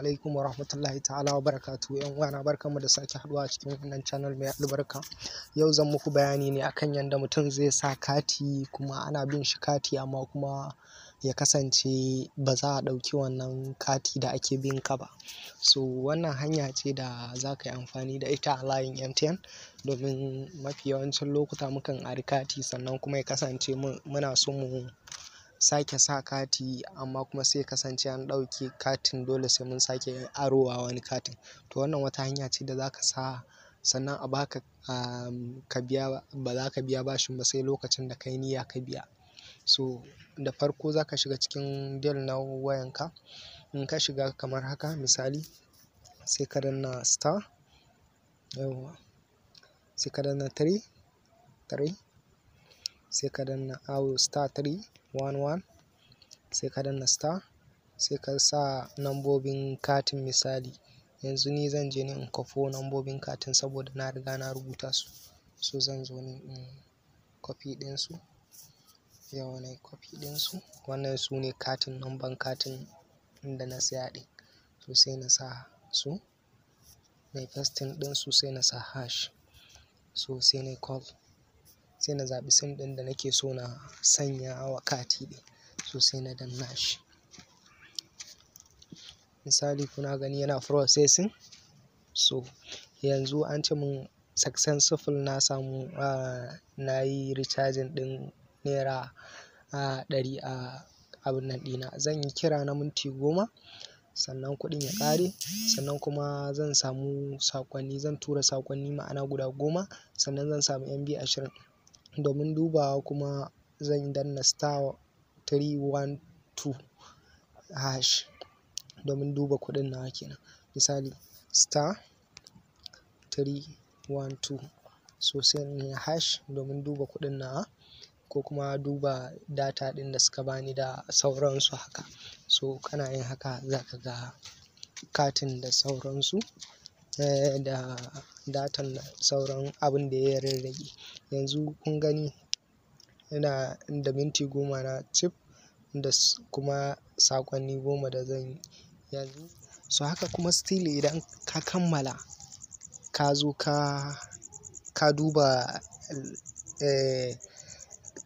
alaikum wa rahmatullahi ta'ala wa barakatuhu. Yan uwana barkanmu da sake haduwa a cikin wannan channel mai albarka. Yau zan muku bayani ne akan yanda mutum zai sa kati kuma ana bin shi kati amma kuma ya kasance ba za a ɗauki wannan kati da ake bin ka ba. So wannan hanya ce da za ka yi amfani da ita a layin MTN domin mafi yawancin lokuta mukan ari kati sannan kuma ya kasance muna so mu sake sa kati amma kuma sai kasance an ɗauke katin dole sai mun sake arowa wani katin. To wannan wata hanya ce da za ka sa sannan a baka ka biya, ba za ka biya bashin ba sai lokacin da kai niyya ka biya. So da farko za ka shiga cikin deal na wayanka. In ka shiga kamar haka misali sai ka danna star, sai ka danna 3 sai ka danna star 311 sai ka danna star sai ka sa nambobin katin. Misali yanzu ni zan je ne in kwafo nambobin katin saboda na riga na rubuta su. So zan zo ne in copy ɗinsu, yawa na copy ɗinsu. Wannan su ne katin, namban katin da na saya ɗin. So sai na sa su, na pasting ɗinsu sai na sa hash. So sai na call, sai na zaɓi sim ɗin da nake so na sanya wa kati ɗin. So sai na danna shi. Misali kuna gani yana processing. So yanzu an ce mun successful, na samu na yi recharging ɗin naira 100 a abun nan ɗina. Zan yi kira na minti 10 sannan kuɗin ya ƙare, sannan kuma zan samu saƙonni, zan tura saƙonni ma'ana guda 10 sannan zan samu MB 20. Domin dubawa kuma zan danna star 312 hash domin duba kuɗin nawa kenan. Misali star 312 so sai in yi hash domin duba kuɗin nawa ko kuma duba data ɗin da suka bani da sauransu haka. So kana yin haka za ka ga katin da sauransu da datan da sauran abin da ya rarrage. Yanzu kun gani ina da minti 10 na cif da kuma saƙonni 10 da zan yi yanzu. So haka kuma still idan ka kammala ka zo ka duba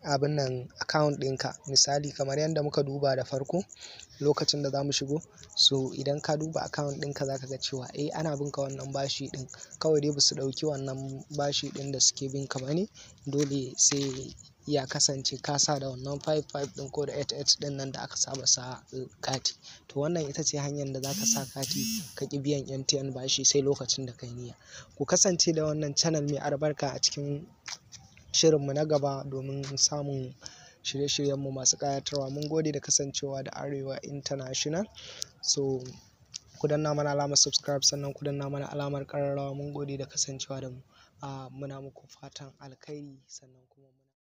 abin nan account ɗinka. Misali kamar yadda muka duba da farko lokacin da za mu shigo. So idan ka duba account ɗinka za ka ga cewa ana bin ka wannan bashi ɗin, kawai dai ba su ɗauki wannan bashi ɗin da suke bin ka ba ne. Dole sai ya kasance ka sa da wannan 55 ɗin ko da 88 ɗin nan da aka saba sa kati. To wannan ita ce hanyar da za ka sa kati ka ƙi biyan MTN bashi sai lokacin da kai niyya. Ku kasance da wannan channel mai albarka a cikin shirinmu na gaba domin samun shirye-shiryenmu masu ƙayatarwa. Mun gode da kasancewa da Arewa International. So ku danna mana alamar subscribe sannan ku danna mana alamar ƙararrawa. Mun gode da kasancewa da mu. Muna muku fatan alkhairi sannan kuma